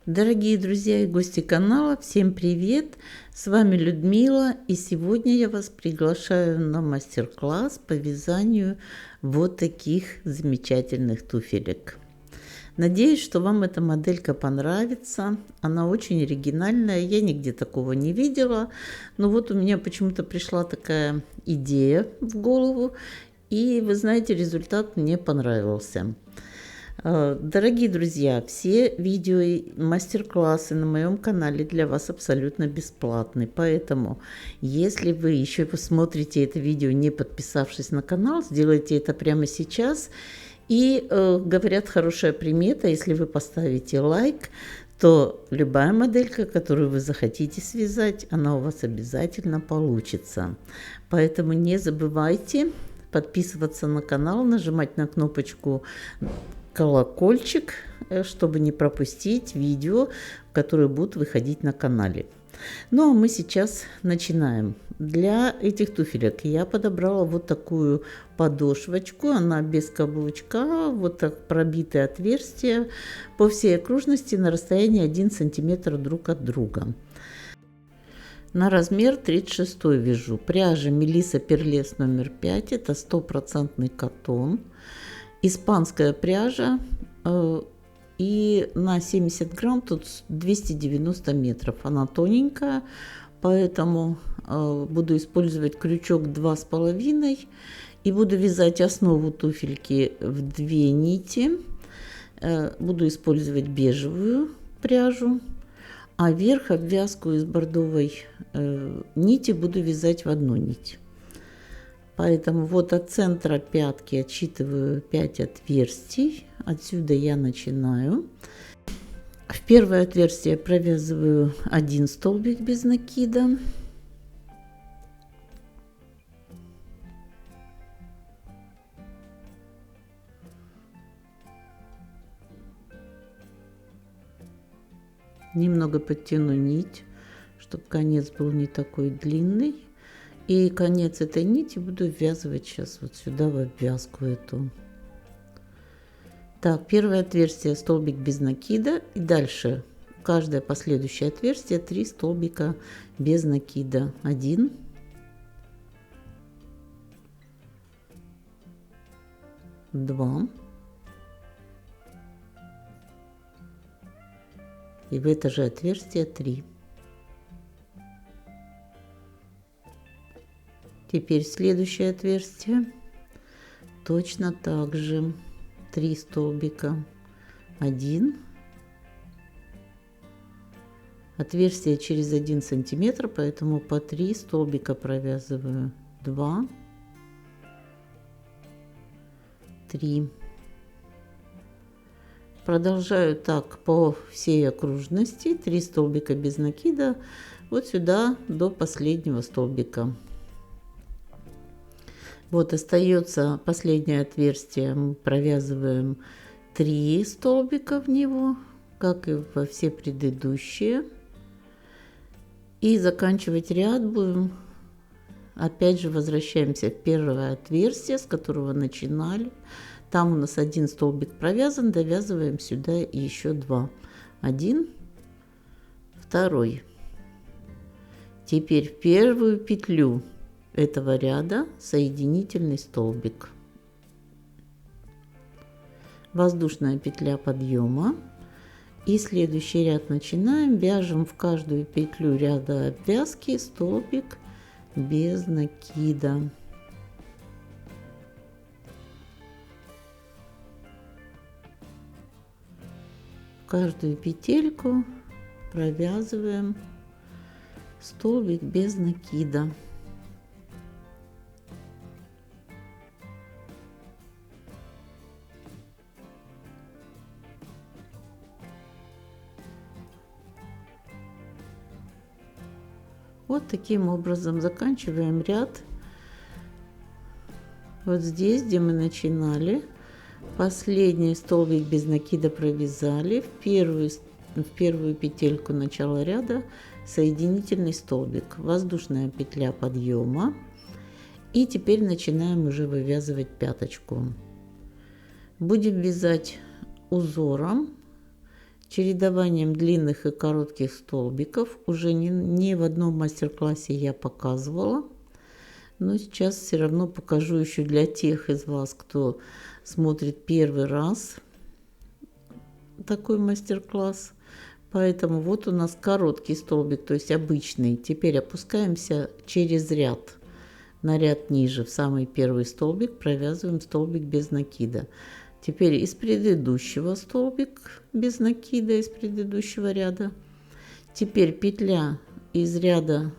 Дорогие друзья и гости канала, всем привет! С вами Людмила, и сегодня я вас приглашаю на мастер-класс по вязанию вот таких замечательных туфелек. Надеюсь, что вам эта моделька понравится. Она очень оригинальная, я нигде такого не видела. Но вот у меня почему-то пришла такая идея в голову, и вы знаете, результат мне понравился. Дорогие друзья, все видео и мастер-классы на моем канале для вас абсолютно бесплатны. Поэтому, если вы еще посмотрите это видео, не подписавшись на канал, сделайте это прямо сейчас. И говорят, хорошая примета, если вы поставите лайк, то любая моделька, которую вы захотите связать, она у вас обязательно получится. Поэтому не забывайте подписываться на канал, нажимать на кнопочку колокольчик, чтобы не пропустить видео, которые будут выходить на канале. Ну а мы сейчас начинаем. Для этих туфелек я подобрала вот такую подошвочку, она без каблучка, вот так пробитые отверстия по всей окружности на расстоянии 1 сантиметр друг от друга. На размер 36 вяжу. Пряжа Melissa Perles номер 5, это 100% катон. Испанская пряжа, и на 70 грамм тут 290 метров. Она тоненькая, поэтому буду использовать крючок 2,5 и буду вязать основу туфельки в 2 нити. Буду использовать бежевую пряжу, а верх обвязку из бордовой нити буду вязать в 1 нить. Поэтому вот от центра пятки отсчитываю 5 отверстий. Отсюда я начинаю. В первое отверстие провязываю 1 столбик без накида. Немного подтяну нить, чтобы конец был не такой длинный. И конец этой нити буду ввязывать сейчас вот сюда в обвязку эту. Так, первое отверстие столбик без накида, и дальше каждое последующее отверстие 3 столбика без накида. 1, 2, и в это же отверстие 3. Теперь следующее отверстие, точно так же 3 столбика, 1, отверстие через 1 сантиметр, поэтому по 3 столбика провязываю, 2, 3. Продолжаю так по всей окружности, 3 столбика без накида, вот сюда до последнего столбика. Вот остается последнее отверстие, мы провязываем 3 столбика в него, как и во все предыдущие. И заканчивать ряд будем, опять же возвращаемся в первое отверстие, с которого начинали. Там у нас 1 столбик провязан, довязываем сюда еще 2. 1, 2. Теперь в первую петлю этого ряда соединительный столбик, воздушная петля подъема, и следующий ряд начинаем, вяжем в каждую петлю ряда обвязки столбик без накида. В каждую петельку провязываем столбик без накида. Вот таким образом заканчиваем ряд. Вот здесь, где мы начинали, последний столбик без накида провязали, в первую петельку начала ряда соединительный столбик, воздушная петля подъема, и теперь начинаем уже вывязывать пяточку. Будем вязать узором чередованием длинных и коротких столбиков. Уже не в одном мастер-классе я показывала, но сейчас все равно покажу еще для тех из вас, кто смотрит первый раз такой мастер-класс. Поэтому вот у нас короткий столбик, то есть обычный. Теперь опускаемся через ряд на ряд ниже, в самый первый столбик, провязываем столбик без накида. Теперь из предыдущего столбик без накида, из предыдущего ряда. Теперь петля из ряда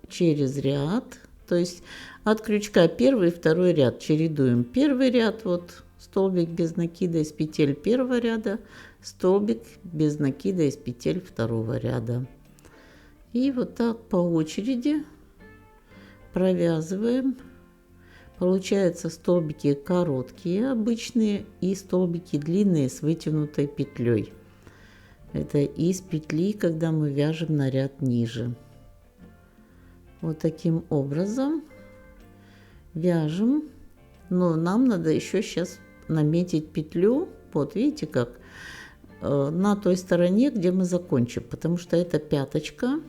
через ряд, то есть от крючка первый и второй ряд чередуем. Первый ряд, вот столбик без накида из петель первого ряда, столбик без накида из петель второго ряда. И вот так по очереди провязываем. Получаются столбики короткие, обычные, и столбики длинные с вытянутой петлей. Это из петли, когда мы вяжем на ряд ниже. Вот таким образом вяжем. Но нам надо еще сейчас наметить петлю. Вот видите как? На той стороне, где мы закончим. Потому что это пяточка.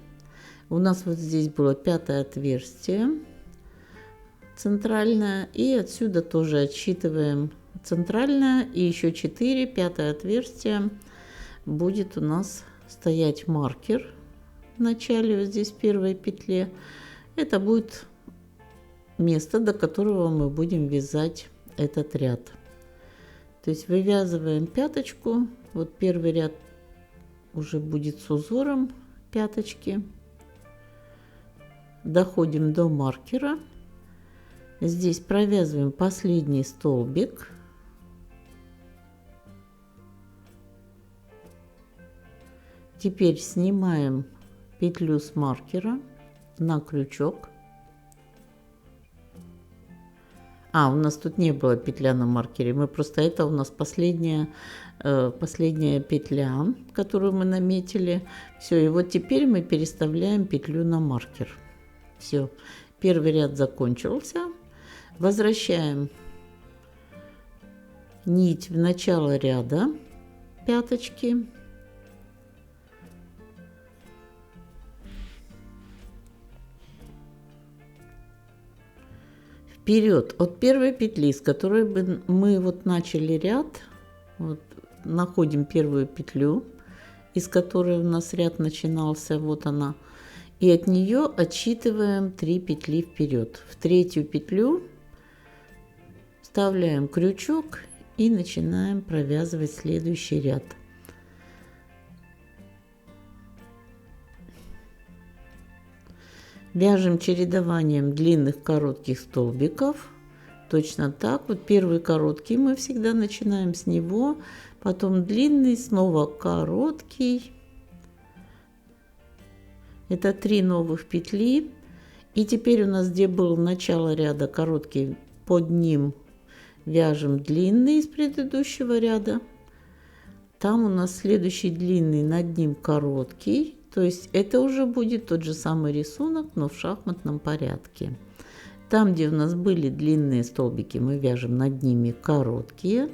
У нас вот здесь было пятое отверстие центральное, и отсюда тоже отсчитываем центральное, и еще 4, пятое отверстие будет у нас стоять маркер в начале, вот здесь в первой петле. Это будет место, до которого мы будем вязать этот ряд. То есть вывязываем пяточку, вот первый ряд уже будет с узором пяточки, доходим до маркера. Здесь провязываем последний столбик. Теперь снимаем петлю с маркера на крючок. У нас тут не было петля на маркере. Это у нас последняя петля, которую мы наметили. Все, и вот теперь мы переставляем петлю на маркер. Все, первый ряд закончился. Возвращаем нить в начало ряда пяточки. Вперед от первой петли, с которой мы вот начали ряд, вот, находим первую петлю, из которой у нас ряд начинался, вот она, и от нее отсчитываем 3 петли вперед. В третью петлю вставляем крючок и начинаем провязывать следующий ряд. Вяжем чередованием длинных коротких столбиков. Точно так. Вот первый короткий мы всегда начинаем с него, потом длинный, снова короткий. Это 3 новых петли. И теперь у нас, где был начало ряда короткий, под ним вяжем длинный из предыдущего ряда. Там у нас следующий длинный, над ним короткий. То есть это уже будет тот же самый рисунок, но в шахматном порядке. Там, где у нас были длинные столбики, мы вяжем над ними короткие.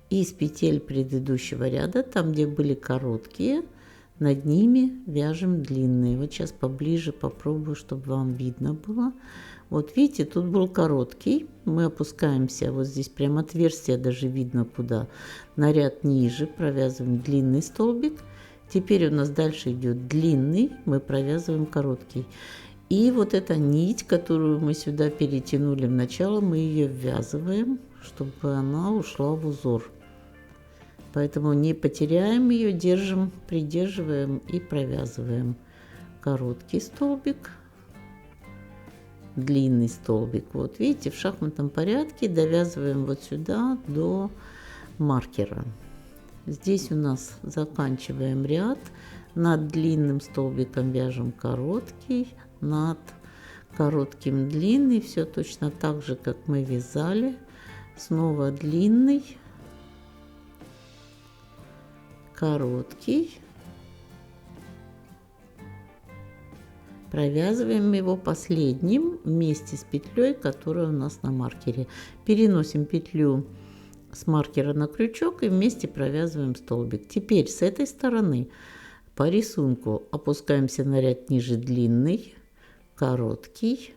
Из петель предыдущего ряда, там, где были короткие, над ними вяжем длинные. Вот сейчас поближе попробую, чтобы вам видно было. Вот видите, тут был короткий. Мы опускаемся, вот здесь прям отверстие даже видно куда. На ряд ниже провязываем длинный столбик. Теперь у нас дальше идет длинный, мы провязываем короткий. И вот эта нить, которую мы сюда перетянули в начало, мы ее ввязываем, чтобы она ушла в узор. Поэтому не потеряем ее, держим, придерживаем и провязываем. Короткий столбик, длинный столбик. Вот видите, в шахматном порядке довязываем вот сюда до маркера. Здесь у нас заканчиваем ряд. Над длинным столбиком вяжем короткий, над коротким длинный. Все точно так же, как мы вязали. Снова длинный, короткий. Провязываем его последним вместе с петлей, которая у нас на маркере. Переносим петлю с маркера на крючок и вместе провязываем столбик. Теперь с этой стороны по рисунку опускаемся на ряд ниже длинный, короткий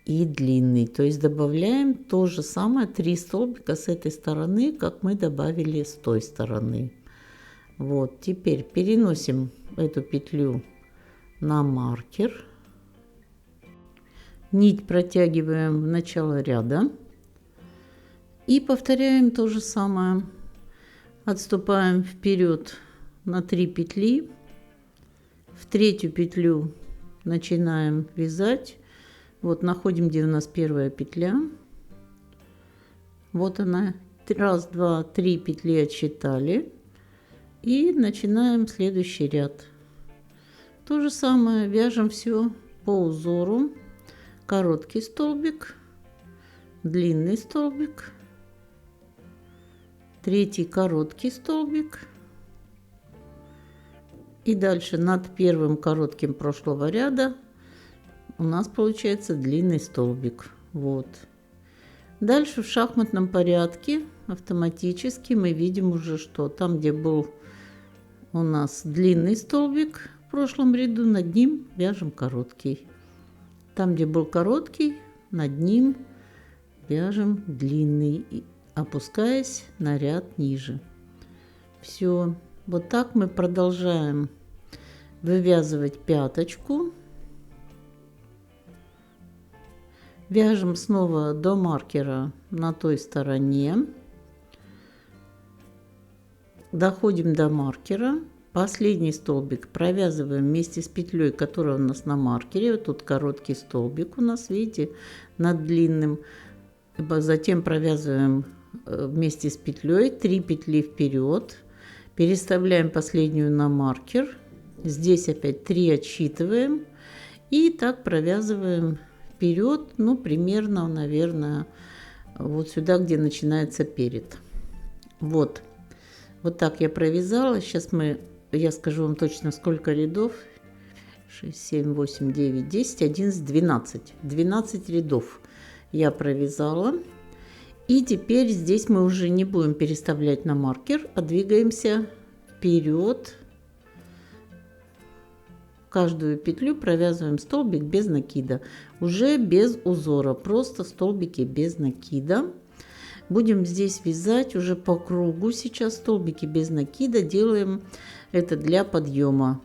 и длинный. То есть добавляем то же самое 3 столбика с этой стороны, как мы добавили с той стороны. Вот, теперь переносим эту петлю на маркер. Нить протягиваем в начало ряда. И повторяем то же самое. Отступаем вперед на 3 петли. В третью петлю начинаем вязать. Вот находим, где у нас первая петля. Вот она. Раз, два, 3 петли отсчитали. И начинаем следующий ряд. То же самое вяжем все по узору. Короткий столбик, длинный столбик, третий короткий столбик. И дальше над первым коротким прошлого ряда у нас получается длинный столбик. Вот. Дальше в шахматном порядке автоматически мы видим уже, что там, где был у нас длинный столбик в прошлом ряду, над ним вяжем короткий. Там, где был короткий, над ним вяжем длинный, опускаясь на ряд ниже. Все. Вот так мы продолжаем вывязывать пяточку. Вяжем снова до маркера на той стороне. Доходим до маркера. Последний столбик провязываем вместе с петлей, которая у нас на маркере. Вот тут короткий столбик у нас, видите, над длинным. Затем провязываем вместе с петлей 3 петли вперед. Переставляем последнюю на маркер. Здесь опять 3 отсчитываем. И так провязываем вперед, ну, примерно, наверное, вот сюда, где начинается перед. Вот. Вот так я провязала. Сейчас я скажу вам точно, сколько рядов. 6, 7, 8, 9, 10, 11, 12. 12 рядов я провязала. И теперь здесь мы уже не будем переставлять на маркер, а двигаемся вперед. Каждую петлю провязываем столбик без накида. Уже без узора, просто столбики без накида. Будем здесь вязать уже по кругу. Сейчас столбики без накида. Делаем это для подъема.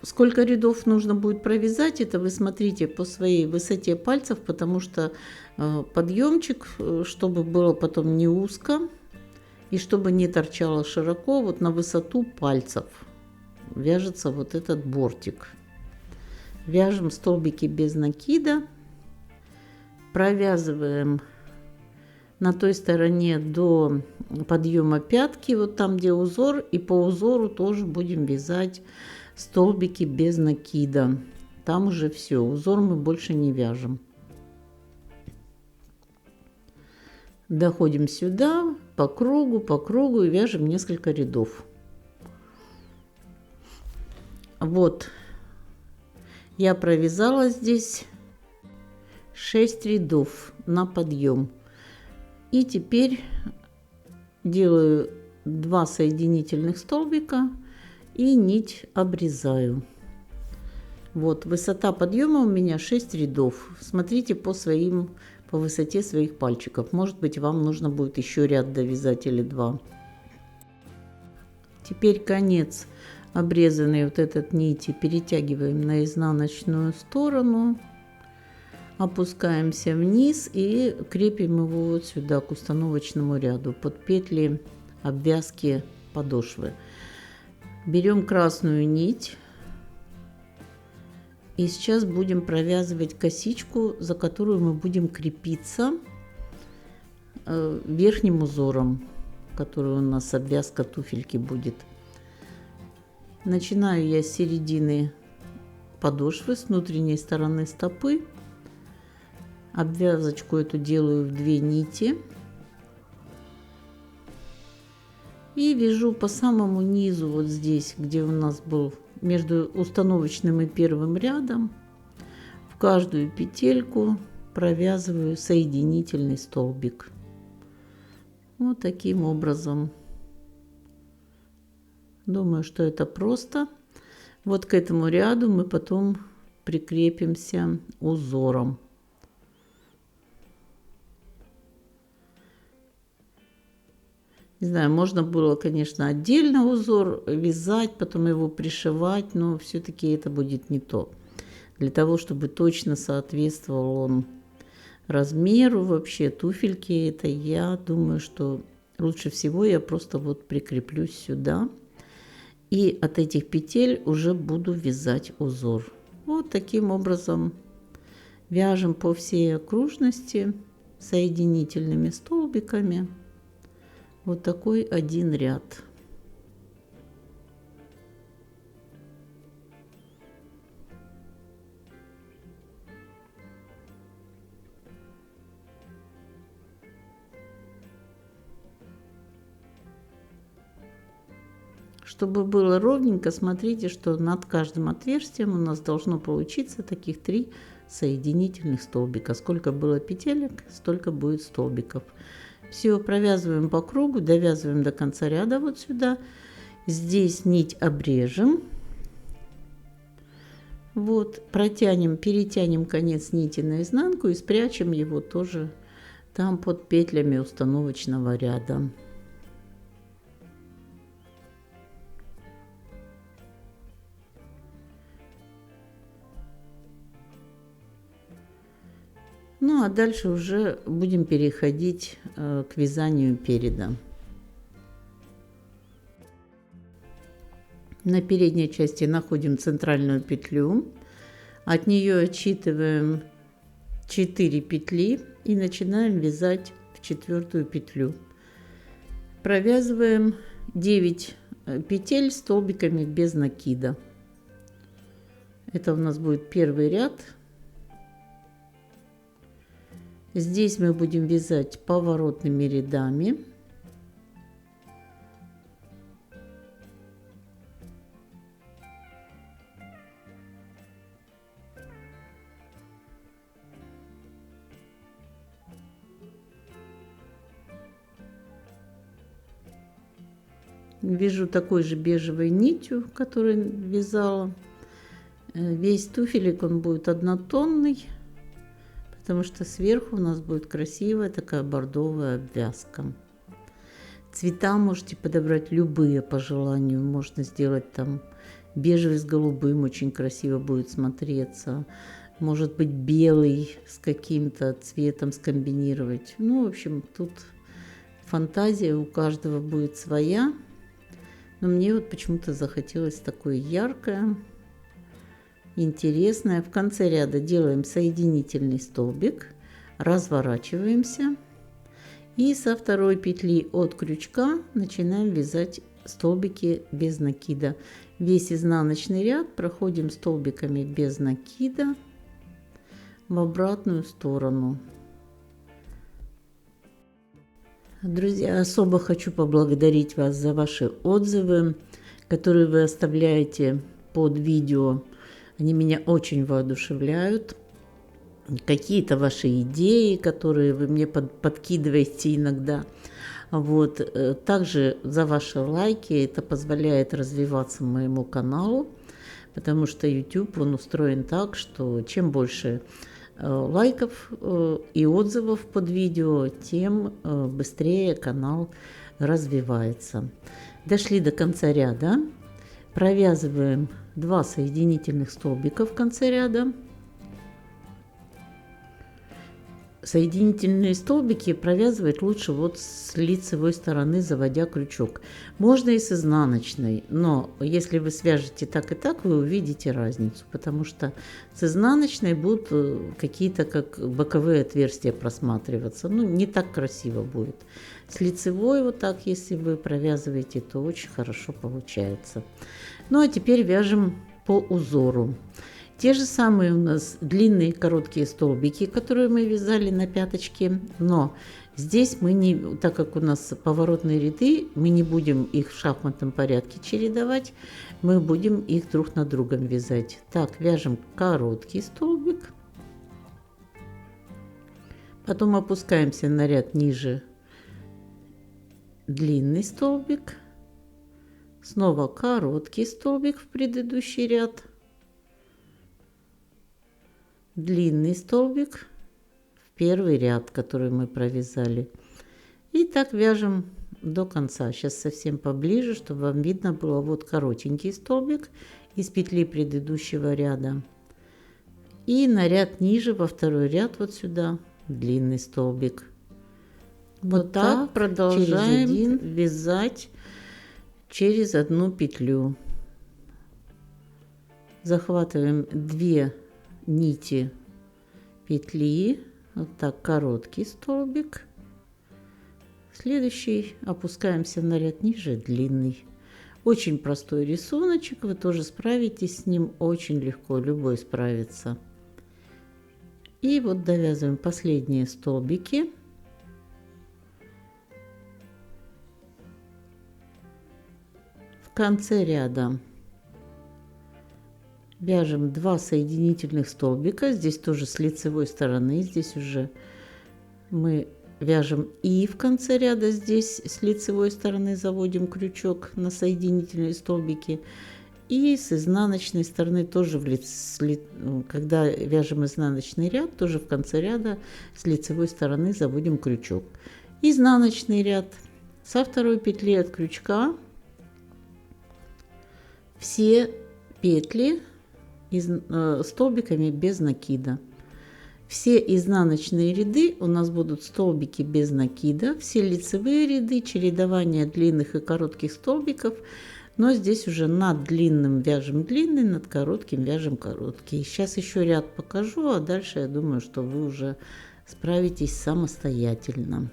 Сколько рядов нужно будет провязать, это вы смотрите по своей высоте пальцев, потому что подъемчик, чтобы было потом не узко и чтобы не торчало широко, вот на высоту пальцев вяжется вот этот бортик. Вяжем столбики без накида, провязываем на той стороне до подъема пятки, вот там, где узор, и по узору тоже будем вязать столбики без накида. Там уже все, узор мы больше не вяжем. Доходим сюда по кругу и вяжем несколько рядов. Вот я провязала здесь 6 рядов на подъем. И теперь делаю 2 соединительных столбика и нить обрезаю. Вот высота подъема у меня 6 рядов. Смотрите по высоте своих пальчиков. Может быть, вам нужно будет еще ряд довязать или 2. Теперь конец обрезанной вот этот нити перетягиваем на изнаночную сторону. Опускаемся вниз и крепим его вот сюда к установочному ряду под петли обвязки подошвы. Берем красную нить и сейчас будем провязывать косичку, за которую мы будем крепиться верхним узором, который у нас обвязка туфельки будет. Начинаю я с середины подошвы, с внутренней стороны стопы. Обвязочку эту делаю в 2 нити. И вяжу по самому низу, вот здесь, где у нас был между установочным и первым рядом. В каждую петельку провязываю соединительный столбик. Вот таким образом. Думаю, что это просто. Вот к этому ряду мы потом прикрепимся узором. Не знаю, можно было, конечно, отдельно узор вязать, потом его пришивать, но все-таки это будет не то. Для того, чтобы точно соответствовал он размеру вообще туфельки, это я думаю, что лучше всего я просто вот прикреплюсь сюда. И от этих петель уже буду вязать узор. Вот таким образом вяжем по всей окружности соединительными столбиками. Вот такой один ряд. Чтобы было ровненько, смотрите, что над каждым отверстием у нас должно получиться таких 3 соединительных столбика. Сколько было петелек, столько будет столбиков. Все провязываем по кругу, довязываем до конца ряда вот сюда. Здесь нить обрежем. Вот, протянем, перетянем конец нити наизнанку и спрячем его тоже там под петлями установочного ряда. Ну а дальше уже будем переходить к вязанию переда. На передней части находим центральную петлю, от нее отсчитываем 4 петли и начинаем вязать в 4-ю петлю. Провязываем 9 петель столбиками без накида. Это у нас будет первый ряд. Здесь мы будем вязать поворотными рядами. Вяжу такой же бежевой нитью, которую вязала. Весь туфелек он будет однотонный, потому что сверху у нас будет красивая такая бордовая обвязка. Цвета можете подобрать любые по желанию. Можно сделать там бежевый с голубым, очень красиво будет смотреться. Может быть белый с каким-то цветом скомбинировать. Ну, в общем, тут фантазия у каждого будет своя. Но мне вот почему-то захотелось такое яркое, интересное. В конце ряда делаем соединительный столбик, разворачиваемся и со второй петли от крючка начинаем вязать столбики без накида. Весь изнаночный ряд проходим столбиками без накида в обратную сторону. Друзья, особо хочу поблагодарить вас за ваши отзывы, которые вы оставляете под видео. Они меня очень воодушевляют. Какие-то ваши идеи, которые вы мне подкидываете иногда. Вот. Также за ваши лайки. Это позволяет развиваться моему каналу, потому что YouTube, он устроен так, что чем больше лайков и отзывов под видео, тем быстрее канал развивается. Дошли до конца ряда, провязываем 2 соединительных столбика в конце ряда. Соединительные столбики провязывать лучше вот с лицевой стороны, заводя крючок. Можно и с изнаночной, но если вы свяжете так и так, вы увидите разницу, потому что с изнаночной будут какие-то как боковые отверстия просматриваться. Ну, не так красиво будет. С лицевой вот так, если вы провязываете, то очень хорошо получается. Ну, а теперь вяжем по узору. Те же самые у нас длинные короткие столбики, которые мы вязали на пяточке, но здесь мы не, так как у нас поворотные ряды, мы не будем их в шахматном порядке чередовать, мы будем их друг на другом вязать. Так, вяжем короткий столбик, потом опускаемся на ряд ниже длинный столбик, снова короткий столбик в предыдущий ряд, длинный столбик в первый ряд, который мы провязали. И так вяжем до конца. Сейчас совсем поближе, чтобы вам видно было. Вот коротенький столбик из петли предыдущего ряда. И на ряд ниже, во второй ряд, вот сюда, длинный столбик. Вот так продолжаем вязать через одну петлю. Захватываем 2 нити петли, вот так, короткий столбик. Следующий опускаемся на ряд ниже, длинный. Очень простой рисуночек, вы тоже справитесь с ним очень легко, любой справится. И вот довязываем последние столбики. В конце ряда вяжем 2 соединительных столбика. Здесь тоже с лицевой стороны. Здесь уже мы вяжем и в конце ряда здесь с лицевой стороны заводим крючок на соединительные столбики. И с изнаночной стороны тоже, когда вяжем изнаночный ряд, тоже в конце ряда с лицевой стороны заводим крючок. Изнаночный ряд со второй петли от крючка. Все петли столбиками без накида. Все изнаночные ряды у нас будут столбики без накида. Все лицевые ряды чередование длинных и коротких столбиков. Но здесь уже над длинным вяжем длинный, над коротким вяжем короткий. Сейчас еще ряд покажу, а дальше я думаю, что вы уже справитесь самостоятельно.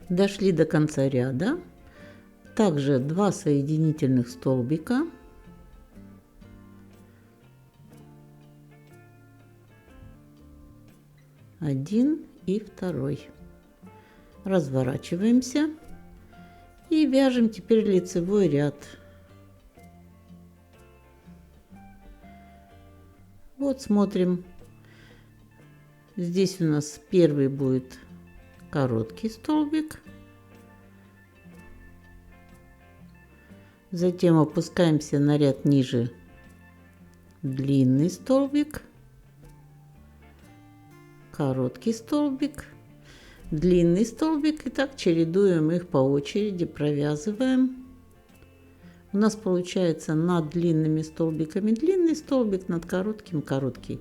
Дошли до конца ряда. Также 2 соединительных столбика. Один и второй. Разворачиваемся и вяжем теперь лицевой ряд. Вот смотрим. Здесь у нас первый будет короткий столбик, затем опускаемся на ряд ниже, длинный столбик, короткий столбик, длинный столбик, и так чередуем их по очереди, провязываем. У нас получается над длинными столбиками длинный столбик, над коротким короткий.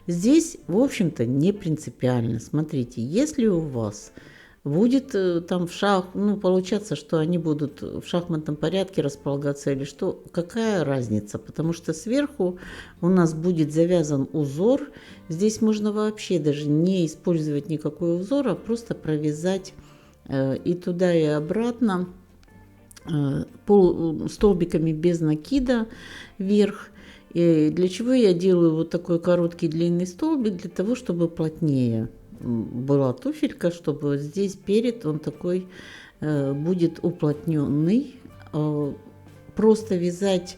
Здесь, в общем-то, не принципиально. Смотрите, если у вас будет там получаться, что они будут в шахматном порядке располагаться или что, какая разница? Потому что сверху у нас будет завязан узор. Здесь можно вообще даже не использовать никакой узор, а просто провязать и туда, и обратно столбиками без накида вверх. И для чего я делаю вот такой короткий длинный столбик? Для того, чтобы плотнее была туфелька, чтобы вот здесь перед он такой будет уплотненный. Просто вязать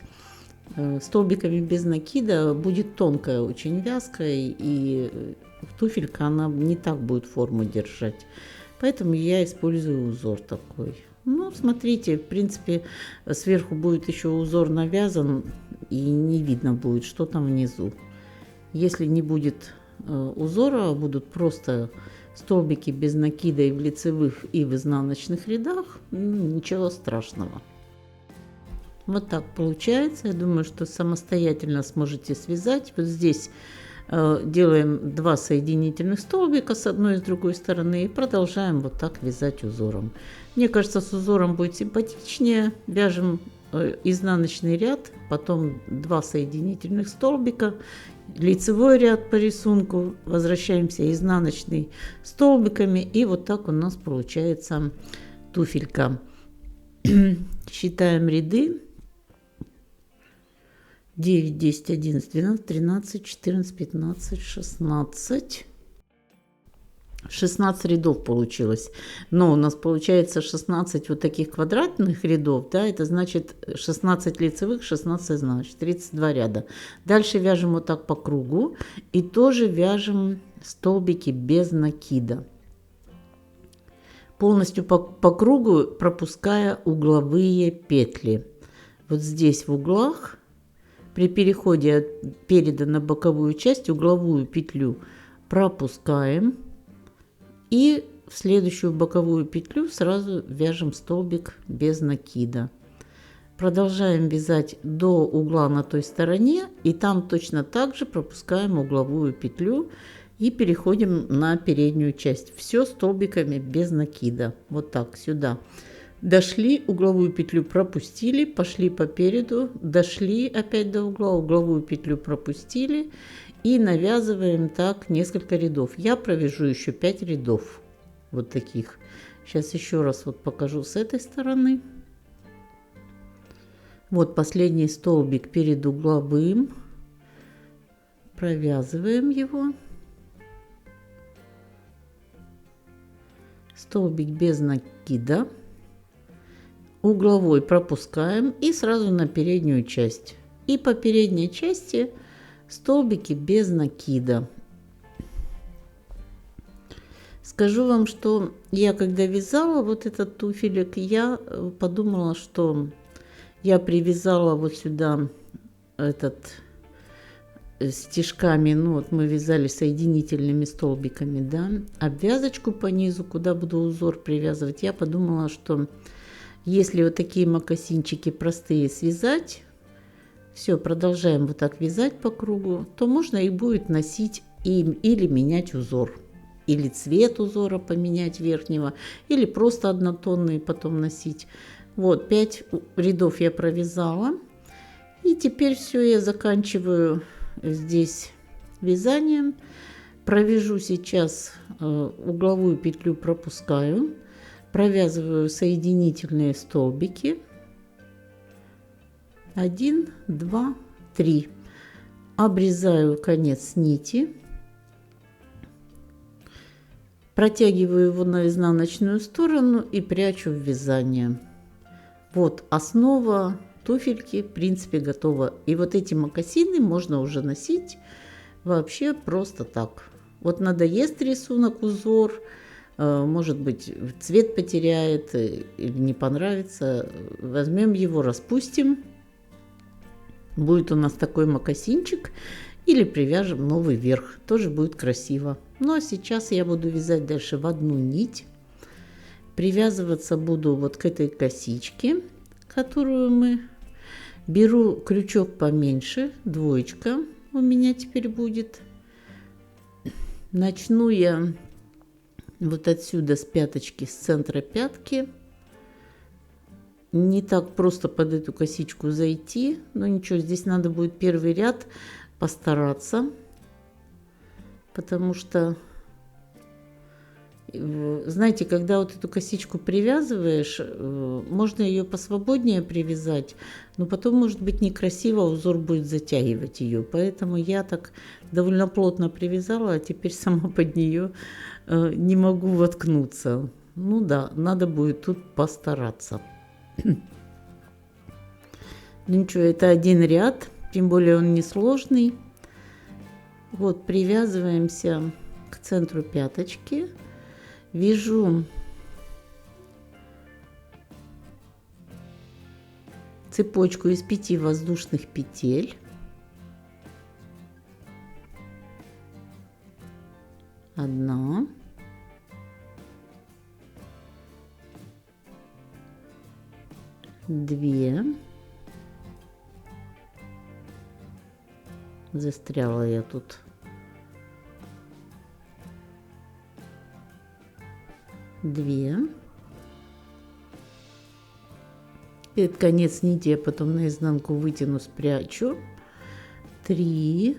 столбиками без накида будет тонкая очень вязка, и туфелька она не так будет форму держать. Поэтому я использую узор такой. Ну, смотрите, в принципе, сверху будет еще узор навязан, и не видно будет, что там внизу. Если не будет узора, будут просто столбики без накида и в лицевых, и в изнаночных рядах, ничего страшного. Вот так получается. Я думаю, что самостоятельно сможете связать. Вот здесь делаем 2 соединительных столбика с одной и с другой стороны и продолжаем вот так вязать узором. Мне кажется, с узором будет симпатичнее. Вяжем изнаночный ряд, потом 2 соединительных столбика лицевой ряд по рисунку, возвращаемся изнаночный столбиками, и вот так у нас получается туфелька. Считаем ряды. 9, 10, 11, 12, 13, 14, 15, 16. 16 рядов получилось. Но у нас получается 16 вот таких квадратных рядов, да, это значит 16 лицевых, 16 изнаночных, 32 ряда. Дальше вяжем вот так по кругу и тоже вяжем столбики без накида. Полностью по кругу, пропуская угловые петли. Вот здесь в углах при переходе от переда на боковую часть угловую петлю пропускаем. И в следующую боковую петлю сразу вяжем столбик без накида. Продолжаем вязать до угла на той стороне, и там точно так же пропускаем угловую петлю и переходим на переднюю часть. Все столбиками без накида. Вот так сюда. Дошли, угловую петлю пропустили, пошли по переду, дошли опять до угла, угловую петлю пропустили. И навязываем так несколько рядов. Я провяжу еще 5 рядов. Вот таких. Сейчас еще раз вот покажу с этой стороны. Вот последний столбик перед угловым. Провязываем его. Столбик без накида. Угловой пропускаем и сразу на переднюю часть. И по передней части столбики без накида. Скажу вам, что я когда вязала вот этот туфелек, я подумала, что я привязала вот сюда этот стежками, ну вот мы вязали соединительными столбиками, да, обвязочку по низу, куда буду узор привязывать, я подумала, что если вот такие мокасинчики простые связать, все, продолжаем вот так вязать по кругу, то можно их будет носить или менять узор, или цвет узора поменять верхнего, или просто однотонный потом носить. Вот 5 рядов я провязала, и теперь все, я заканчиваю здесь вязанием. Провяжу сейчас угловую петлю, пропускаю, провязываю соединительные столбики. 1, 2, 3. Обрезаю конец нити. Протягиваю его на изнаночную сторону и прячу в вязание. Вот основа туфельки, в принципе, готова. И вот эти мокасины можно уже носить вообще просто так. Вот надоест рисунок, узор, может быть, цвет потеряет или не понравится. Возьмем его, распустим. Будет у нас такой мокасинчик, или привяжем новый верх, тоже будет красиво. Ну а сейчас я буду вязать дальше в одну нить. Привязываться буду вот к этой косичке, которую мы беру крючок поменьше, двоечка у меня теперь будет. Начну я вот отсюда с пяточки, с центра пятки. Не так просто под эту косичку зайти, но ничего, здесь надо будет первый ряд постараться, потому что, знаете, когда вот эту косичку привязываешь, можно ее посвободнее привязать, но потом, может быть, некрасиво, узор будет затягивать ее, поэтому я так довольно плотно привязала, а теперь сама под нее не могу воткнуться. Ну да, надо будет тут постараться. Ну ничего, это один ряд, тем более он несложный. Вот, привязываемся к центру пяточки. Вяжу цепочку из 5 воздушных петель. 1, 2, застряла я тут, 2, этот конец нити я потом наизнанку вытяну, спрячу, 3,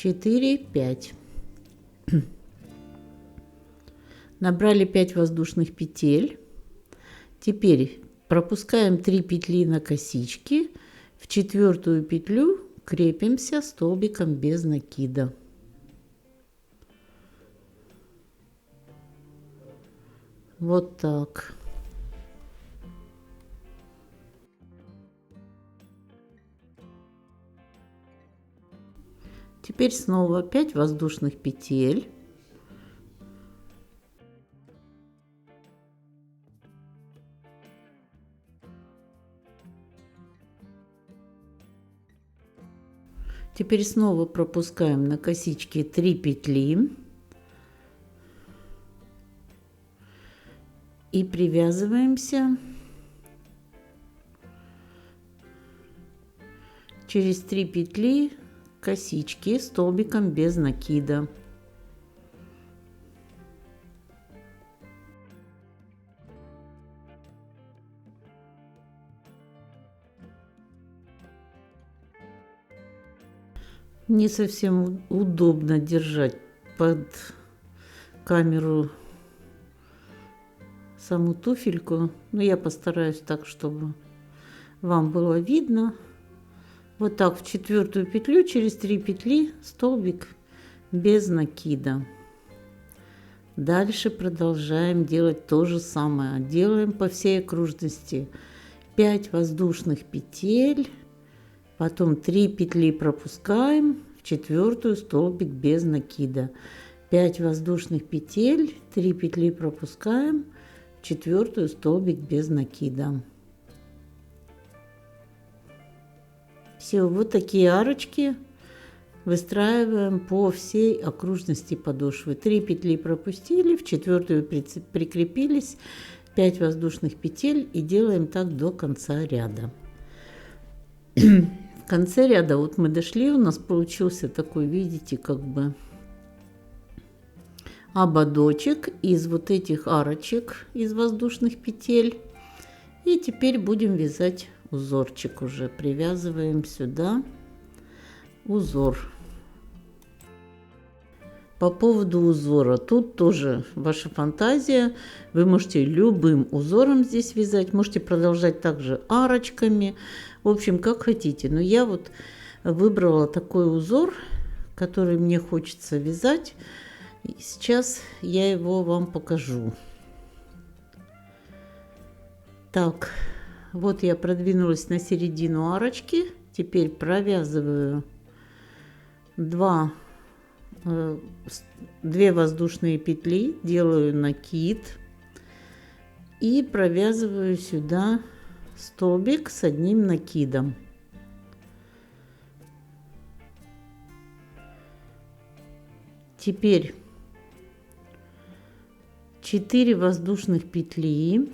4, 5. Набрали 5 воздушных петель. Теперь пропускаем 3 петли на косички. В 4-ю петлю крепимся столбиком без накида. Вот так. Теперь снова 5 воздушных петель. Теперь снова пропускаем на косички 3 петли и привязываемся через 3 петли косички столбиком без накида. Не совсем удобно держать под камеру саму туфельку, но я постараюсь так, чтобы вам было видно. Вот так в 4-ю петлю через 3 петли столбик без накида. Дальше продолжаем делать то же самое. Делаем по всей окружности 5 воздушных петель. Потом 3 петли пропускаем, в 4-ю столбик без накида. 5 воздушных петель, 3 петли пропускаем, в 4-ю столбик без накида. Все, вот такие арочки выстраиваем по всей окружности подошвы. 3 петли пропустили, в 4-ю прикрепились, 5 воздушных петель и делаем так до конца ряда. В конце ряда вот мы дошли, у нас получился такой, видите, как бы ободочек из вот этих арочек из воздушных петель. И теперь будем вязать узорчик уже. Привязываем сюда узор. По поводу узора, тут тоже ваша фантазия. Вы можете любым узором здесь вязать, можете продолжать также арочками. В общем, как хотите. Но я вот выбрала такой узор, который мне хочется вязать. И сейчас я его вам покажу. Так, вот я продвинулась на середину арочки. Теперь провязываю 2 воздушные петли, делаю накид и провязываю сюда столбик с одним накидом. Теперь 4 воздушных петли,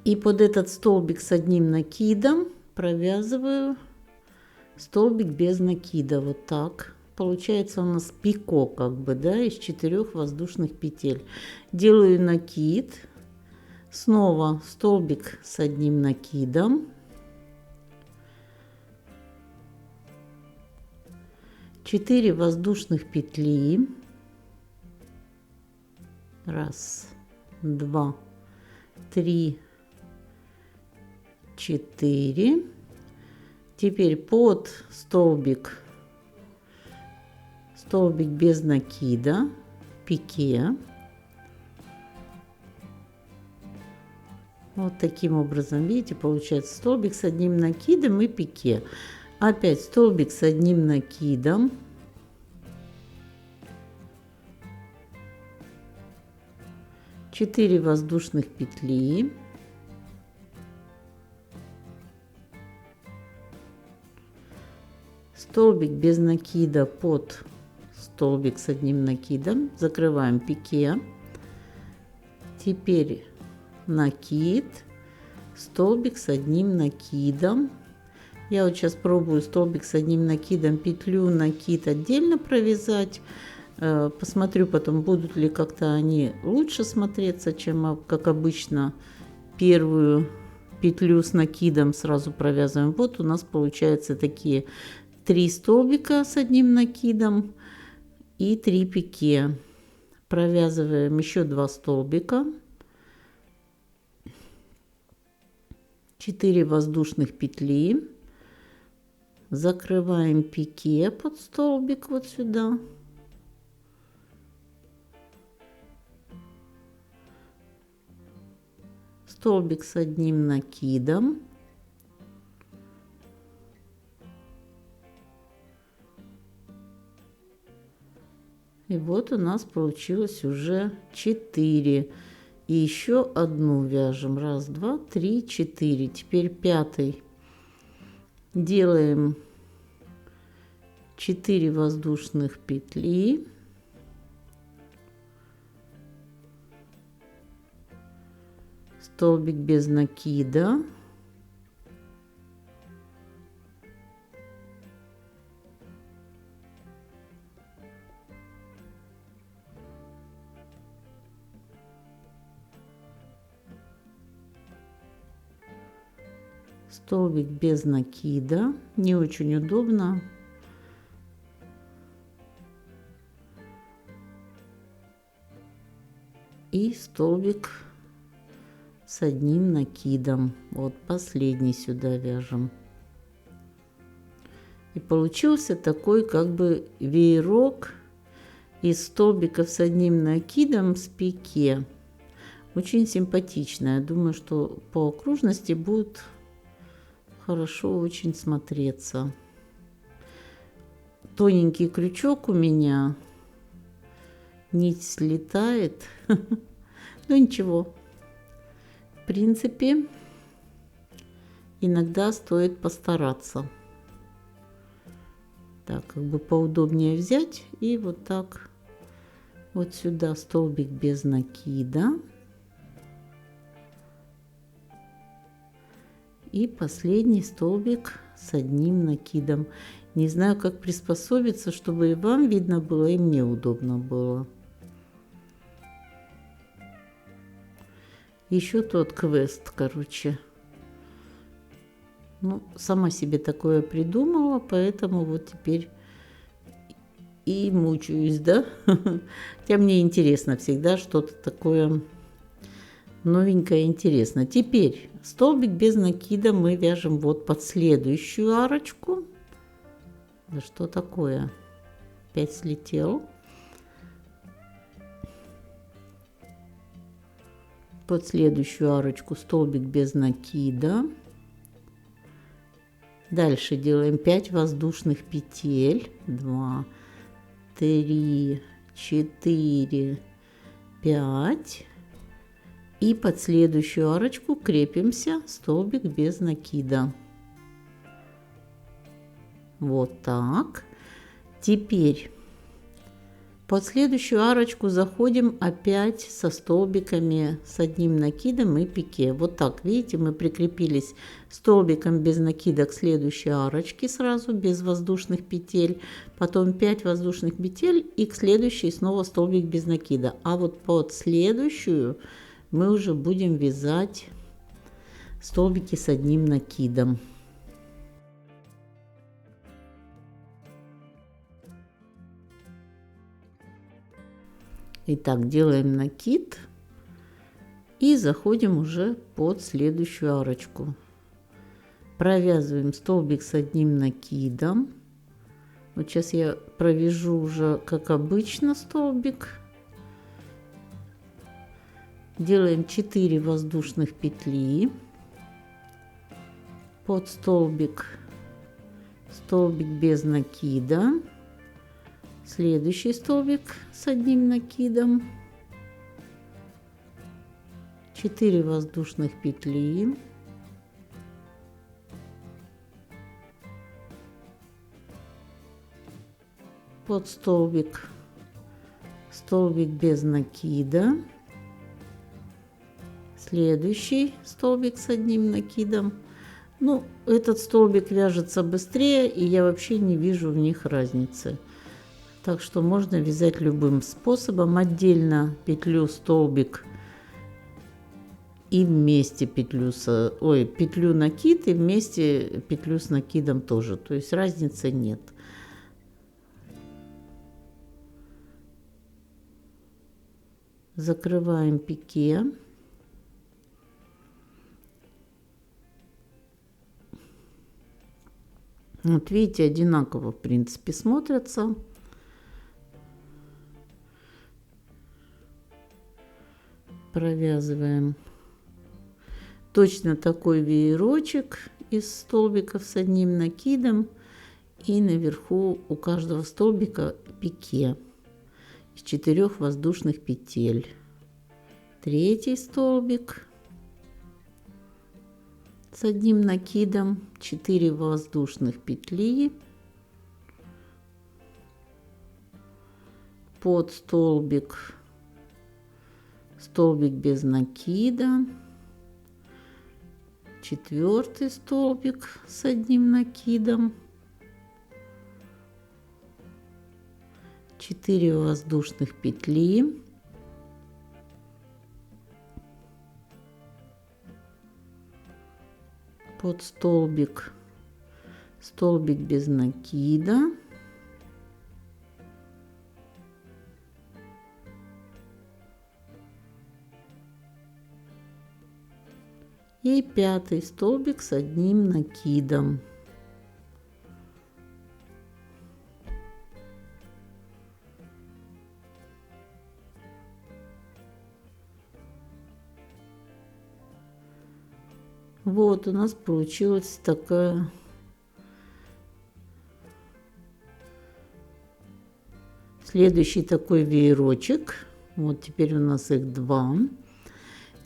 и под этот столбик с одним накидом провязываю столбик без накида. Вот так получается у нас пико, как бы, да, из 4 воздушных петель. Делаю накид, снова столбик с одним накидом, 4 воздушных петли, 1, 2, 3, 4. Теперь под столбик без накида, пике. Вот таким образом, видите, получается столбик с одним накидом и пике. Опять столбик с одним накидом, четыре воздушных петли, столбик без накида под столбик с одним накидом, закрываем пике. Теперь накид, столбик с одним накидом. Я вот сейчас пробую столбик с одним накидом, петлю, накид отдельно провязать. Посмотрю потом, будут ли как-то они лучше смотреться, чем как обычно первую петлю с накидом сразу провязываем. Вот у нас получается такие 3 столбика с одним накидом и 3 пике. Провязываем еще 2 столбика, 4 воздушных петли, закрываем пике под столбик вот сюда, столбик с одним накидом, и вот у нас получилось уже 4. И еще одну вяжем. 1, 2, 3, 4. Теперь 5. Делаем 4 воздушных петли. Столбик без накида. Столбик без накида, не очень удобно. И столбик с одним накидом. Вот последний сюда вяжем. И получился такой как бы веерок из столбиков с одним накидом с пике. Очень симпатично. Я думаю, что по окружности будет хорошо очень смотреться. Тоненький крючок у меня, нить слетает, но ничего. В принципе, иногда стоит постараться. Так, как бы поудобнее взять и вот так вот сюда столбик без накида. И последний столбик с одним накидом. Не знаю, как приспособиться, чтобы и вам видно было, и мне удобно было. Еще тот квест, короче. Ну, сама себе такое придумала, поэтому вот теперь и мучаюсь, да? Хотя мне интересно всегда что-то такое новенькое, интересно. Теперь столбик без накида мы вяжем вот под следующую арочку. Да что такое? Опять слетел. Под следующую арочку столбик без накида. Дальше делаем 5 воздушных петель. 2, 3, 4, 5. И под следующую арочку крепимся столбик без накида. Вот так. Теперь под следующую арочку заходим опять со столбиками с одним накидом и пике. Вот так, видите, мы прикрепились столбиком без накида к следующей арочке сразу, без воздушных петель. Потом 5 воздушных петель и к следующей снова столбик без накида. А вот под следующую мы уже будем вязать столбики с одним накидом. Итак, делаем накид и заходим уже под следующую арочку. Провязываем столбик с одним накидом. Вот сейчас я провяжу уже как обычно столбик. Делаем 4 воздушных петли под столбик, столбик без накида. Следующий столбик с одним накидом, 4 воздушных петли, под столбик, столбик без накида, следующий столбик с одним накидом. Ну, этот столбик вяжется быстрее, и я вообще не вижу в них разницы. Так что можно вязать любым способом. Отдельно петлю, столбик и вместе петлю петлю накид и вместе петлю с накидом тоже, то есть разницы нет. Закрываем пике. Вот видите, одинаково в принципе смотрятся. Провязываем точно такой веерочек из столбиков с одним накидом, и наверху у каждого столбика пике из 4 воздушных петель. Третий столбик с одним накидом, 4 воздушных петли, под столбик, столбик без накида, 4 столбик с одним накидом, 4 воздушных петли, под столбик, столбик без накида, и 5 столбик с одним накидом. Вот у нас получилась такая следующий такой веерочек. Вот теперь у нас их 2.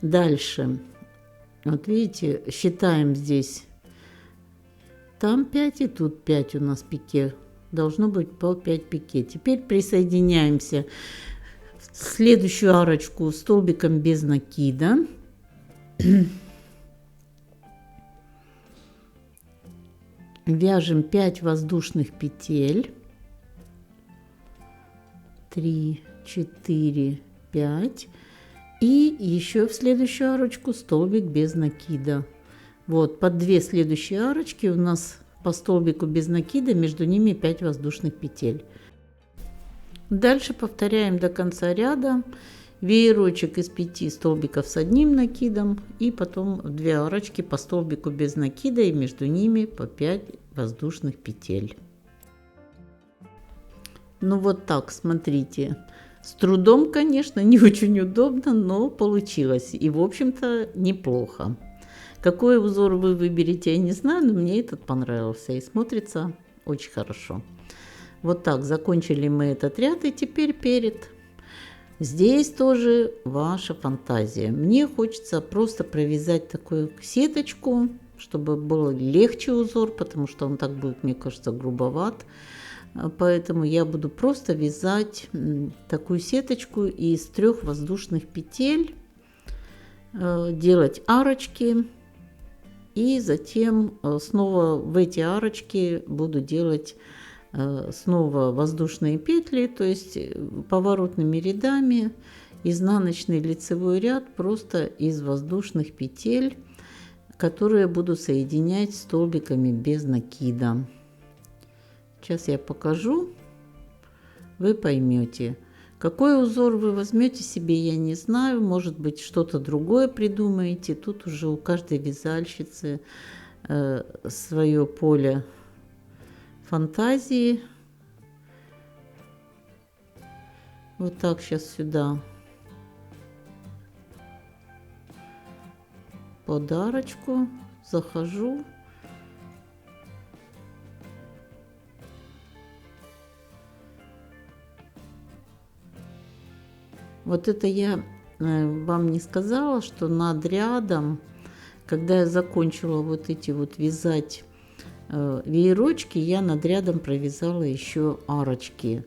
Дальше, вот видите, считаем здесь, там 5 и тут 5 у нас пике. Должно быть по 5 пике. Теперь присоединяемся в следующую арочку столбиком без накида. Вяжем 5 воздушных петель. 3, 4, 5. И еще в следующую арочку столбик без накида. Вот, под 2 следующие арочки у нас по столбику без накида, между ними 5 воздушных петель. Дальше повторяем до конца ряда. Веерочек из 5 столбиков с одним накидом, и потом 2 арочки по столбику без накида, и между ними по 5 воздушных петель. Ну вот так, смотрите. С трудом, конечно, не очень удобно, но получилось. И, в общем-то, неплохо. Какой узор вы выберете, я не знаю, но мне этот понравился и смотрится очень хорошо. Вот так, закончили мы этот ряд, и теперь перед. Здесь тоже ваша фантазия. Мне хочется просто провязать такую сеточку, чтобы был легче узор, потому что он так будет, мне кажется, грубоват. Поэтому я буду просто вязать такую сеточку из 3 воздушных петель, делать арочки, и затем снова в эти арочки буду делать снова воздушные петли, то есть поворотными рядами, изнаночный лицевой ряд просто из воздушных петель, которые буду соединять столбиками без накида. Сейчас я покажу, вы поймете. Какой узор вы возьмете себе, я не знаю, может быть, что-то другое придумаете. Тут уже у каждой вязальщицы свое поле фантазии. Вот так сейчас сюда подарочку захожу. Вот это я вам не сказала, что над рядом, когда я закончила вот эти вот вязать веерочки, я над рядом провязала еще арочки.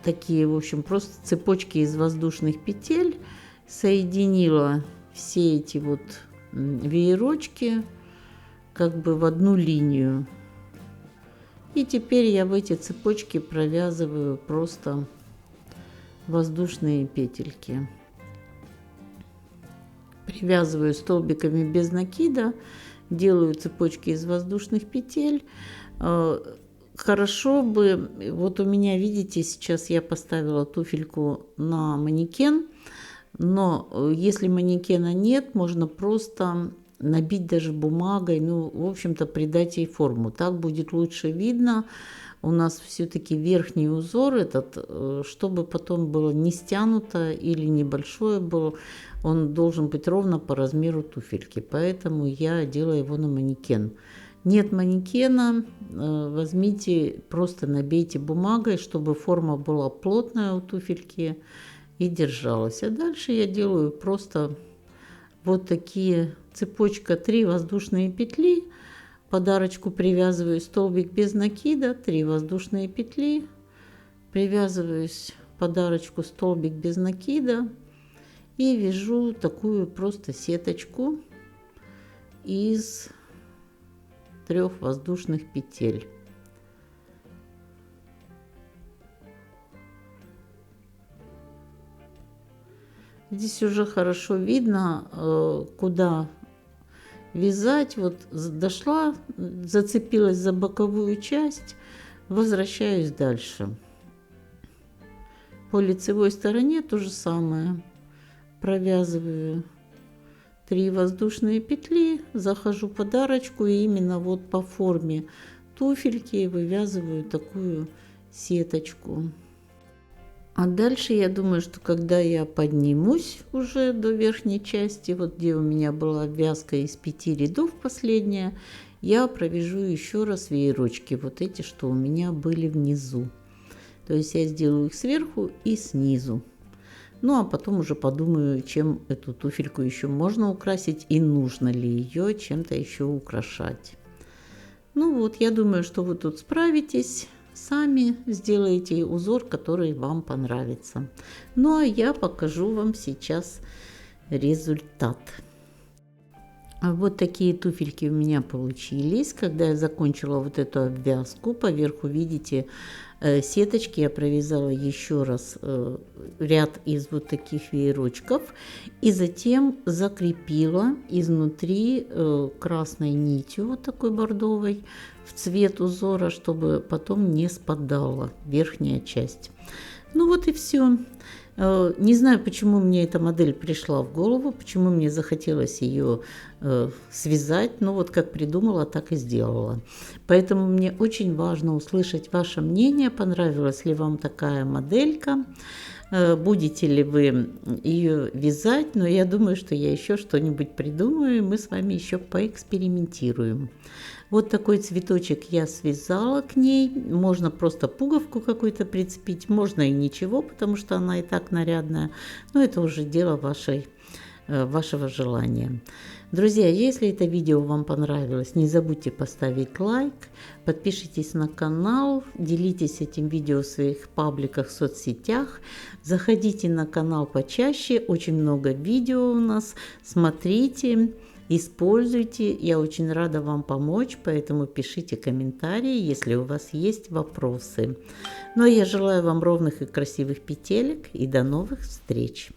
Такие, в общем, просто цепочки из воздушных петель. Соединила все эти вот веерочки как бы в одну линию. И теперь я в эти цепочки провязываю просто воздушные петельки. Ввязываю столбиками без накида, делаю цепочки из воздушных петель. Хорошо бы, вот у меня, видите, сейчас я поставила туфельку на манекен, но если манекена нет, можно просто набить даже бумагой, ну, в общем-то, придать ей форму. Так будет лучше видно. У нас все-таки верхний узор этот, чтобы потом было не стянуто или небольшое было, он должен быть ровно по размеру туфельки. Поэтому я делаю его на манекен. Нет манекена, возьмите, просто набейте бумагой, чтобы форма была плотная у туфельки и держалась. А дальше я делаю просто вот такие цепочка 3 воздушные петли. Подарочку привязываю столбик без накида, 3 воздушные петли. Привязываюсь подарочку столбик без накида и вяжу такую просто сеточку из 3 воздушных петель. Здесь уже хорошо видно, куда вязать. Вот дошла, зацепилась за боковую часть, возвращаюсь дальше. По лицевой стороне то же самое. Провязываю 3 воздушные петли, захожу подарочку и именно вот по форме туфельки вывязываю такую сеточку. А дальше я думаю, что когда я поднимусь уже до верхней части, вот где у меня была обвязка из 5 рядов последняя, я провяжу еще раз веерочки, вот эти, что у меня были внизу. То есть я сделаю их сверху и снизу. Ну а потом уже подумаю, чем эту туфельку еще можно украсить и нужно ли ее чем-то еще украшать. Ну вот, я думаю, что вы тут справитесь. Сами сделаете узор, который вам понравится. Ну а я покажу вам сейчас результат. Вот такие туфельки у меня получились. Когда я закончила вот эту обвязку, поверху видите сеточки, я провязала еще раз ряд из вот таких веерочков и затем закрепила изнутри красной нитью, вот такой бордовой, в цвет узора, чтобы потом не спадала верхняя часть. Ну вот и все. Не знаю, почему мне эта модель пришла в голову, почему мне захотелось ее связать, но вот как придумала, так и сделала. Поэтому мне очень важно услышать ваше мнение, понравилась ли вам такая моделька, будете ли вы ее вязать, но я думаю, что я еще что-нибудь придумаю, и мы с вами еще поэкспериментируем. Вот такой цветочек я связала к ней. Можно просто пуговку какую-то прицепить, можно и ничего, потому что она и так нарядная. Но это уже дело вашего желания. Друзья, если это видео вам понравилось, не забудьте поставить лайк, подпишитесь на канал, делитесь этим видео в своих пабликах, в соцсетях, заходите на канал почаще, очень много видео у нас, смотрите. Используйте, я очень рада вам помочь, поэтому пишите комментарии, если у вас есть вопросы. Ну а я желаю вам ровных и красивых петелек и до новых встреч!